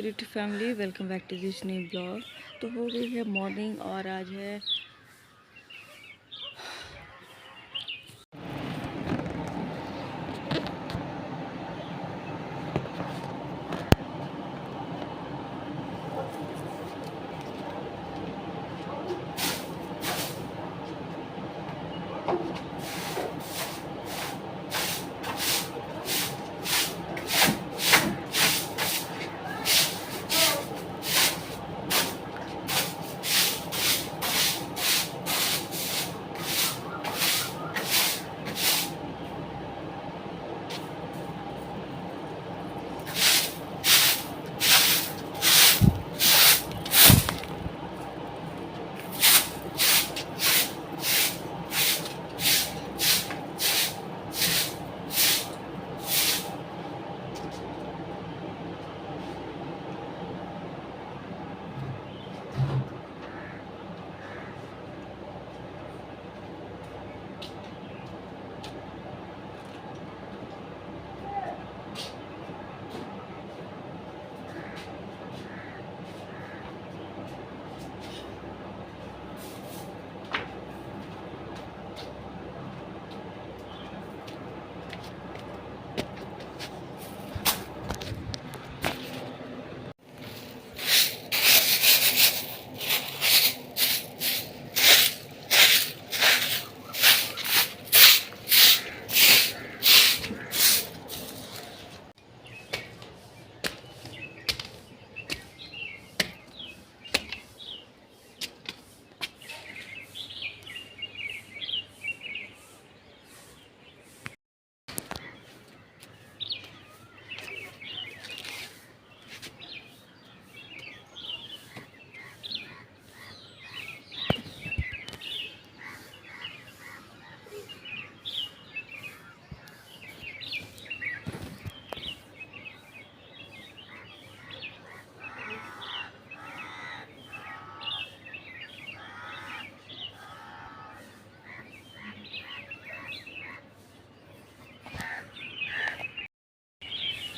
YouTube family, welcome back to this new blog. तो हो गई है मॉर्निंग और आज है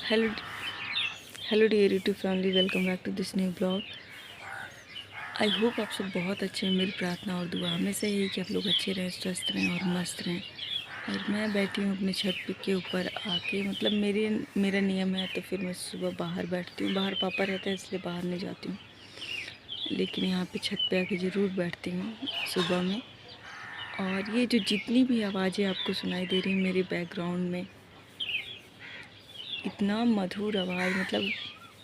hello hello dear YouTube family, welcome back to this new blog. I hope आप सब बहुत अच्छे हैं। मेरी प्रार्थना और दुआ हमेशा यही कि आप लोग अच्छे रहें, स्वस्थ रहें और मस्त रहें। और मैं बैठी हूँ अपने छत के ऊपर आके, मतलब मेरा नियम है तो फिर मैं सुबह बाहर बैठती हूँ। बाहर पापा रहता है इसलिए बाहर नहीं जाती हूँ, लेकिन यहाँ पे छत पे आके ज़रूर बैठती हूँ सुबह में। और ये जो जितनी भी आवाज़ें आपको सुनाई दे रही हैं मेरे बैकग्राउंड में, इतना मधुर आवाज़, मतलब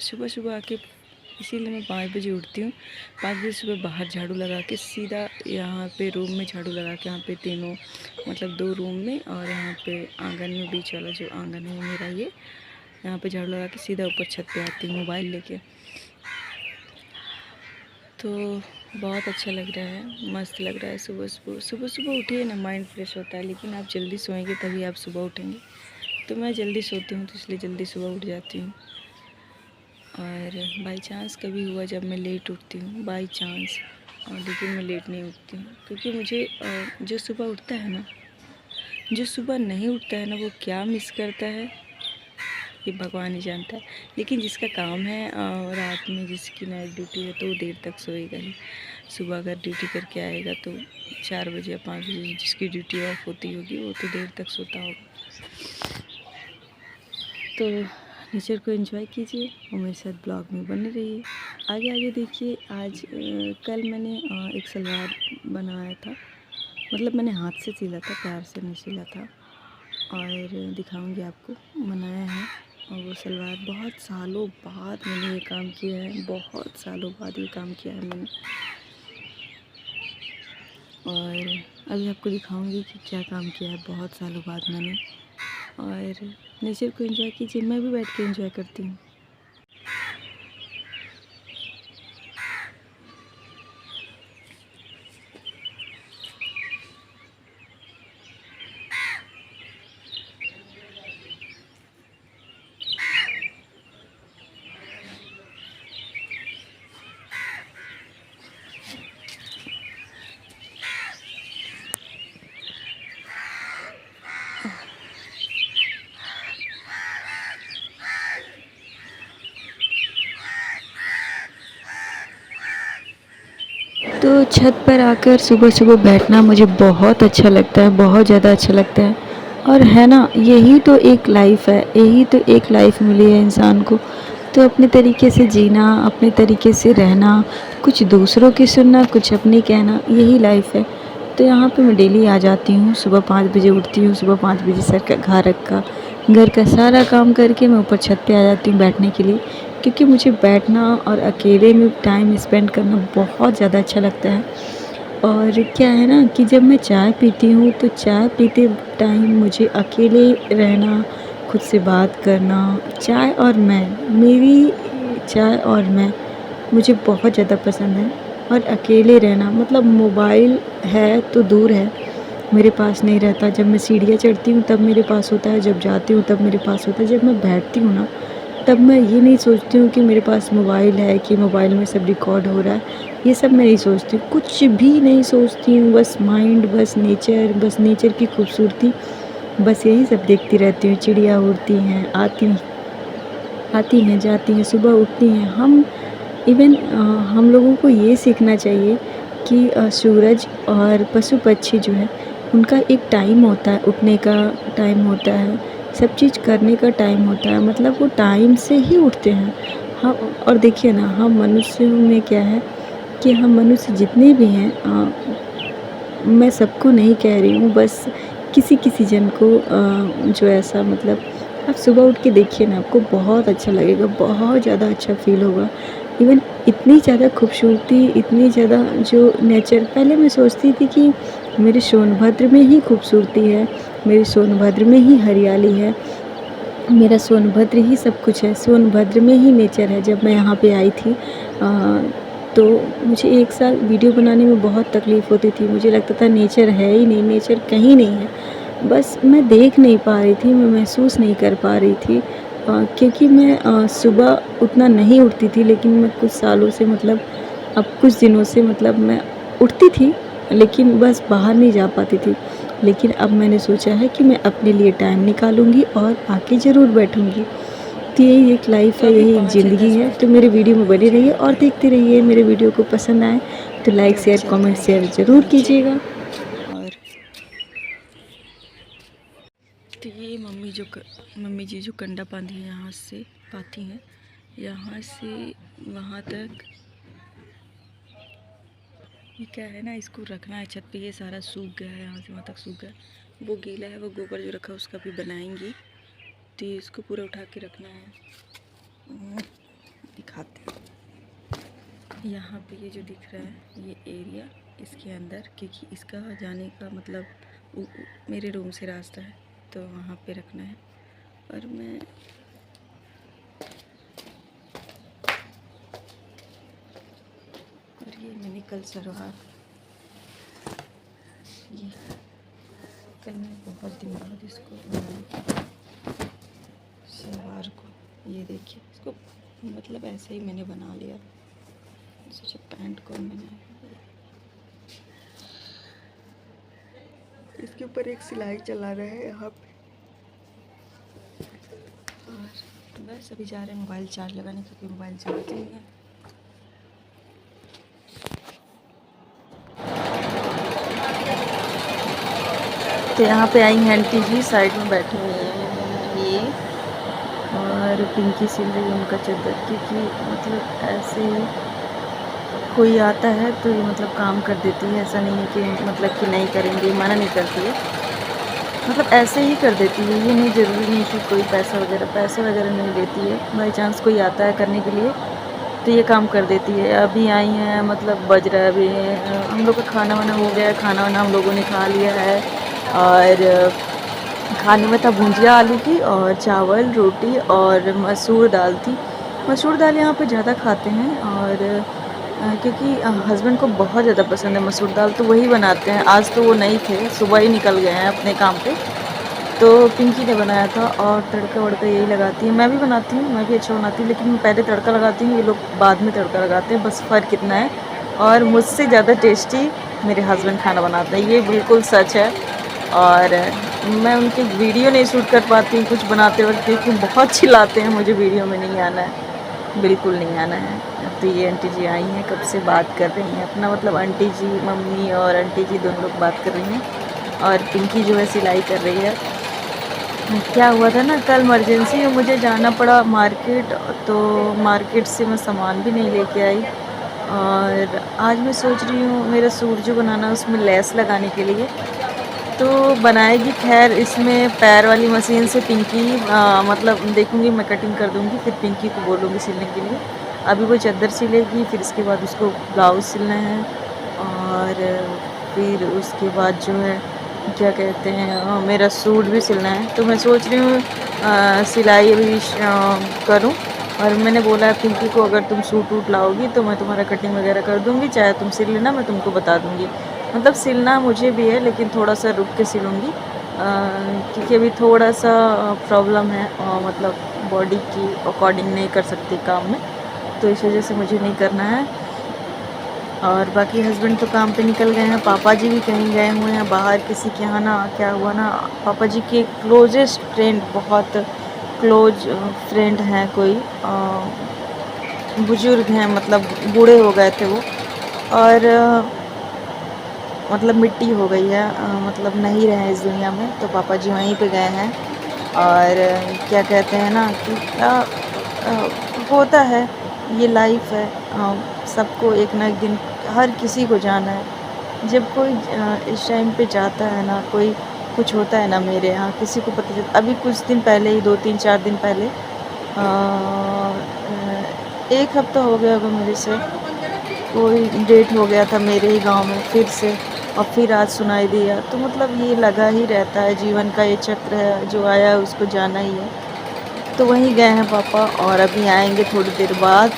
सुबह सुबह आके, इसीलिए मैं 5 बजे उठती हूँ। 5 बजे सुबह बाहर झाड़ू लगा के सीधा यहाँ पे रूम में झाड़ू लगा के, यहाँ पे तीनों मतलब 2 रूम में और यहाँ पे आंगन में, बीच वाला जो आंगन है मेरा, ये यहाँ पे झाड़ू लगा के सीधा ऊपर छत पे आती हूँ मोबाइल लेके। तो बहुत अच्छा लग रहा है, मस्त लग रहा है। सुबह सुबह उठिए ना, माइंड फ्रेश होता है। लेकिन आप जल्दी सोएंगे तभी आप सुबह उठेंगे। तो मैं जल्दी सोती हूँ तो इसलिए जल्दी सुबह उठ जाती हूँ। और बाई चांस कभी हुआ जब मैं लेट उठती हूँ, बाई चांस, और लेकिन मैं लेट नहीं उठती हूँ, क्योंकि मुझे जो सुबह उठता है ना, जो सुबह नहीं उठता है ना, वो क्या मिस करता है ये भगवान ही जानता है। लेकिन जिसका काम है रात में, जिसकी नाइट ड्यूटी है, तो वो देर तक सोएगा ही। सुबह अगर ड्यूटी करके आएगा तो 4 बजे या 5 बजे जिसकी ड्यूटी ऑफ होती होगी वो तो देर तक सोता होगा। तो नेचर को एंजॉय कीजिए और मेरे साथ ब्लॉग में बने रहिए। आगे आगे देखिए। आज कल मैंने एक सलवार बनाया था, मतलब मैंने हाथ से सिला था, प्यार से नहीं सिला था। और दिखाऊंगी आपको, बनाया है। और वो सलवार बहुत सालों बाद मैंने ये काम किया है, बहुत सालों बाद ये काम किया है मैंने। और अभी आपको दिखाऊंगी कि क्या काम किया है बहुत सालों बाद मैंने। और नेचर को एंजॉय कीजिए, मैं भी बैठ के एंजॉय करती हूँ। तो छत पर आकर सुबह सुबह बैठना मुझे बहुत अच्छा लगता है, बहुत ज़्यादा अच्छा लगता है। और है ना, यही तो एक लाइफ़ है, यही तो एक लाइफ़ मिली है इंसान को। तो अपने तरीके से जीना, अपने तरीके से रहना, कुछ दूसरों की सुनना, कुछ अपनी कहना, यही लाइफ़ है। तो यहाँ पे मैं डेली आ जाती हूँ, सुबह 5 बजे उठती हूँ, सुबह 5 बजे सर का घर का सारा काम करके मैं ऊपर छत पे आ जाती हूँ बैठने के लिए। क्योंकि मुझे बैठना और अकेले में टाइम स्पेंड करना बहुत ज़्यादा अच्छा लगता है। और क्या है ना कि जब मैं चाय पीती हूँ तो चाय पीते टाइम मुझे अकेले रहना, खुद से बात करना, चाय और मैं, मेरी चाय और मैं मुझे बहुत ज़्यादा पसंद है। और अकेले रहना मतलब मोबाइल है तो दूर है, मेरे पास नहीं रहता। जब मैं सीढ़ियाँ चढ़ती हूँ तब मेरे पास होता है, जब जाती हूँ तब मेरे पास होता है। जब मैं बैठती हूँ ना, तब मैं ये नहीं सोचती हूँ कि मेरे पास मोबाइल है, कि मोबाइल में सब रिकॉर्ड हो रहा है, ये सब मैं नहीं सोचती हूँ, कुछ भी नहीं सोचती हूँ। बस माइंड, बस नेचर की खूबसूरती, बस यही सब देखती रहती हूँ। चिड़िया उड़ती हैं, आती हैं, जाती हैं, सुबह उठती हैं। हम लोगों को ये सीखना चाहिए कि सूरज और पशु पक्षी जो है, उनका एक टाइम होता है, उठने का टाइम होता है, सब चीज़ करने का टाइम होता है, मतलब वो टाइम से ही उठते हैं। हाँ, और देखिए ना, हम मनुष्यों में क्या है कि हम मनुष्य जितने भी हैं, मैं सबको नहीं कह रही हूँ, बस किसी जन को, जो ऐसा मतलब, आप सुबह उठ के देखिए ना, आपको बहुत अच्छा लगेगा, बहुत ज़्यादा अच्छा फ़ील होगा। इवन इतनी ज़्यादा खूबसूरती, इतनी ज़्यादा जो नेचर, पहले मैं सोचती थी कि मेरे सोनभद्र में ही खूबसूरती है, मेरे सोनभद्र में ही हरियाली है, मेरा सोनभद्र ही सब कुछ है, सोनभद्र में ही नेचर है। जब मैं यहाँ पे आई थी, तो मुझे 1 साल वीडियो बनाने में बहुत तकलीफ़ होती थी। मुझे लगता था नेचर है ही नहीं, नेचर कहीं नहीं है। बस मैं देख नहीं पा रही थी, मैं महसूस नहीं कर पा रही थी, क्योंकि मैं सुबह उतना नहीं उठती थी। लेकिन मैं कुछ सालों से, मतलब अब कुछ दिनों से, मतलब मैं उठती थी, लेकिन बस बाहर नहीं जा पाती थी। लेकिन अब मैंने सोचा है कि मैं अपने लिए टाइम निकालूँगी और आके ज़रूर बैठूँगी। तो यही एक लाइफ़ तो है, अभी यही एक 5 या ज़िंदगी 10 है। मिनट तो में मेरे तो वीडियो में बने नीचे रहिए और आते हैं। देखते रहिए। मेरे वीडियो को पसंद आए तो लाइक, तो अभी शेयर, चलते कमेंट, हैं शेयर फिर ज़रूर नीचे। कीजिएगा। और तो ये मम्मी जी जो कंडा बांधी है, यहाँ से पाती हैं, यहाँ से वहाँ तक। ये क्या है ना, इसको रखना है छत पे। ये सारा सूख गया है, यहाँ से वहाँ तक सूख गया। वो गीला है, वो गोबर जो रखा है उसका भी बनाएंगी। तो ये इसको पूरा उठा के रखना है। दिखाते हैं यहाँ पे, ये जो दिख रहा है ये एरिया, इसके अंदर, क्योंकि इसका जाने का मतलब मेरे रूम से रास्ता है, तो वहाँ पे रखना है। और मैं ये मैंने कल सलवार, ये कल मैं बहुत दिन बाद इसको बनाई सलवार को। ये देखिए, इसको मतलब ऐसे ही मैंने बना लिया, सोचा पैंट को मैंने इसके ऊपर एक सिलाई चला रहा है यहाँ पे। और बस अभी जा रहे हैं मोबाइल चार्ज लगाने, क्योंकि मोबाइल चार्ज नहीं है। तो यहाँ पे आई हैं आंटी जी, साइड में बैठी हुई हैं ये, और पिंकी सिल रही है उनका चद्दर, क्योंकि मतलब ऐसे ही कोई आता है तो ये मतलब काम कर देती है। ऐसा नहीं है कि मतलब कि नहीं करेंगे, मना नहीं करती है, मतलब ऐसे ही कर देती है। ये नहीं, ज़रूरी नहीं कि कोई पैसे वगैरह नहीं देती है। बाई चांस कोई आता है करने के लिए तो ये काम कर देती है। अभी आई हैं, मतलब बज रहा है अभी, हम लोग का खाना वाना हो गया है, खाना वाना हम लोगों ने खा लिया है। और खाने में था भुंजिया आलू की, और चावल, रोटी, और मसूर दाल थी। मसूर दाल यहाँ पे ज़्यादा खाते हैं, और क्योंकि हस्बैंड को बहुत ज़्यादा पसंद है मसूर दाल, तो वही बनाते हैं। आज तो वो नहीं थे, सुबह ही निकल गए हैं अपने काम पे, तो पिंकी ने बनाया था। और तड़का वड़का यही लगाती है, मैं भी बनाती हूँ, मैं भी अच्छा बनाती हूँ, लेकिन मैं पहले तड़का लगाती हूँ, ये लोग बाद में तड़का लगाते हैं, बस फ़र्क इतना है। और मुझसे ज़्यादा टेस्टी मेरे हस्बैंड खाना बनाते हैं, ये बिल्कुल सच है। और मैं उनकी वीडियो नहीं शूट कर पाती हूँ कुछ बनाते वक्त, क्योंकि बहुत चिल्लाते हैं, मुझे वीडियो में नहीं आना है। बिल्कुल नहीं आना है। तो ये आंटी जी आई हैं, कब से बात कर रही हैं अपना, मतलब आंटी जी मम्मी और आंटी जी दोनों लोग बात कर रही हैं और पिंकी जो है सिलाई कर रही है। क्या हुआ था ना, कल इमरजेंसी में मुझे जाना पड़ा मार्केट, तो मार्केट से मैं सामान भी नहीं लेके आई। और आज मैं सोच रही हूँ मेरा सूट जो बनाना है उसमें लेस लगाने के लिए, तो बनाएगी। खैर इसमें पैर वाली मशीन से पिंकी मतलब देखूँगी, मैं कटिंग कर दूँगी, फिर पिंकी को बोलूँगी सिलने के लिए। अभी वो चादर सिलेगी, फिर इसके बाद उसको ब्लाउज़ सिलना है और फिर उसके बाद जो है क्या कहते हैं मेरा सूट भी सिलना है। तो मैं सोच रही हूँ सिलाई अभी करूँ। और मैंने बोला है पिंकी को, अगर तुम सूट वूट लाओगी तो मैं तुम्हारा कटिंग वगैरह कर दूँगी, चाहे तुम सिल लेना, मैं तुमको बता दूँगी। मतलब सिलना मुझे भी है लेकिन थोड़ा सा रुक के सिलूँगी, क्योंकि अभी थोड़ा सा प्रॉब्लम है, मतलब बॉडी की अकॉर्डिंग नहीं कर सकती काम में, तो इस वजह से मुझे नहीं करना है। और बाकी हस्बैंड तो काम पे निकल गए हैं, पापा जी भी कहीं गए हुए हैं बाहर किसी के यहाँ ना। क्या हुआ ना, पापा जी के क्लोजेस्ट फ्रेंड, बहुत क्लोज फ्रेंड हैं कोई, बुजुर्ग हैं, मतलब बूढ़े हो गए थे वो, और मतलब मिट्टी हो गई है, मतलब नहीं रहे इस दुनिया में, तो पापा जी वहीं पे गए हैं। और क्या कहते हैं ना कि होता है, ये लाइफ है, सबको एक ना एक दिन हर किसी को जाना है। जब कोई इस टाइम पे जाता है ना, कोई कुछ होता है ना, मेरे यहाँ किसी को पता चलता। अभी कुछ दिन पहले ही 2-3-4 दिन पहले, एक हफ्ता हो गया होगा मेरे से, कोई डेट हो गया था मेरे ही गांव में फिर से, और फिर आज सुनाई दिया। तो मतलब ये लगा ही रहता है, जीवन का ये चक्र है, जो आया है उसको जाना ही है। तो वहीं गए हैं पापा और अभी आएंगे थोड़ी देर बाद,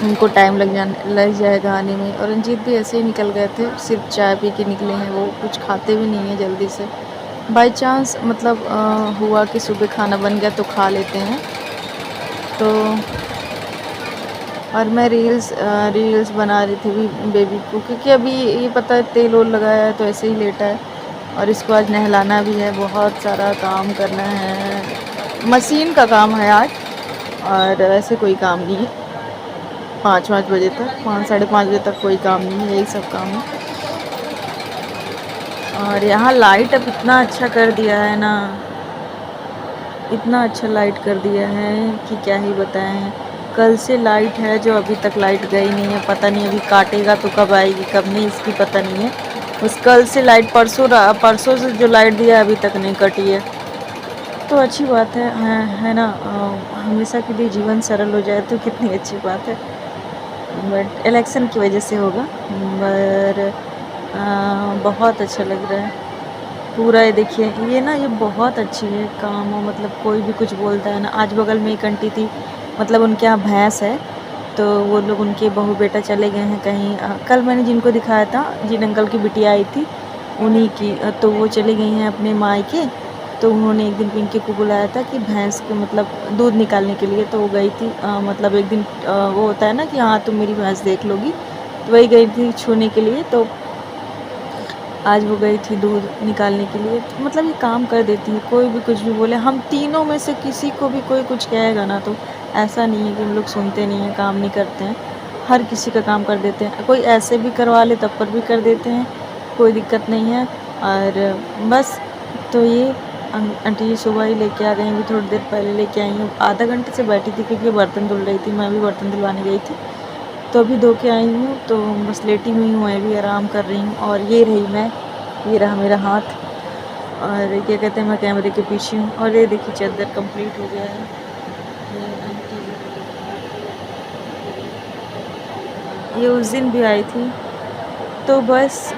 उनको टाइम लग जाएगा आने में। और रंजीत भी ऐसे ही निकल गए थे, सिर्फ चाय पी के निकले हैं, वो कुछ खाते भी नहीं हैं जल्दी से। बाई चांस मतलब हुआ कि सुबह खाना बन गया तो खा लेते हैं। तो और मैं रील्स बना रही थी बेबी को, क्योंकि अभी ये पता है तेल ओल लगाया है तो ऐसे ही लेटा है, और इसको आज नहलाना भी है, बहुत सारा काम करना है, मशीन का काम है आज, और ऐसे कोई काम नहीं है। 5-5 बजे तक, 5-5:30 बजे तक कोई काम नहीं है, यही सब काम है। और यहाँ लाइट अब इतना अच्छा कर दिया है ना, इतना अच्छा लाइट कर दिया है कि क्या ही बताएं। कल से लाइट है जो अभी तक लाइट गई नहीं है, पता नहीं अभी काटेगा तो कब आएगी कब नहीं, इसकी पता नहीं है। उस कल से लाइट, परसों से जो लाइट दिया है अभी तक नहीं कटी है, तो अच्छी बात है ना। हमेशा के लिए जीवन सरल हो जाए तो कितनी अच्छी बात है। बट इलेक्शन की वजह से होगा, पर बहुत अच्छा लग रहा है पूरा। ये देखिए, ये ना, ये बहुत अच्छी है काम हो, मतलब कोई भी कुछ बोलता है ना। आज बगल में एक आंटी थी, मतलब उनके यहाँ भैंस है, तो वो लोग, उनके बहू बेटा चले गए हैं कहीं, कल मैंने जिनको दिखाया था, जिन अंकल की बिटिया आई थी उन्हीं की, तो वो चली गई हैं अपने मायके। तो उन्होंने एक दिन पिंकी को बुलाया था कि भैंस के मतलब दूध निकालने के लिए, तो वो गई थी, मतलब एक दिन वो होता है ना कि हाँ तुम मेरी भैंस देख लोगी, तो वही गई थी छूने के लिए। तो आज वो गई थी दूध निकालने के लिए। तो मतलब ये काम कर देती है, कोई भी कुछ भी बोले, हम तीनों में से किसी को भी कोई कुछ कहेगा ना, तो ऐसा नहीं है कि हम लोग सुनते नहीं हैं, काम नहीं करते हैं, हर किसी का काम कर देते हैं। कोई ऐसे भी करवा ले तब पर भी कर देते हैं, कोई दिक्कत नहीं है। और बस, तो ये आंटी जी सुबह ही लेके आ गई, अभी थोड़ी देर पहले लेके आई हूँ, आधा घंटे से बैठी थी क्योंकि बर्तन धुल रही थी, मैं भी बर्तन धुलवाने गई थी, तो अभी धो के आई हूँ, तो बस लेटी हुई हूँ, मैं भी आराम कर रही हूँ। और ये रही मैं, ये रहा मेरा हाथ, और क्या कहते हैं, मैं कैमरे के पीछे हूँ। और ये देखिए चादर कंप्लीट हो गया है। ये उस दिन भी आई थी, तो बस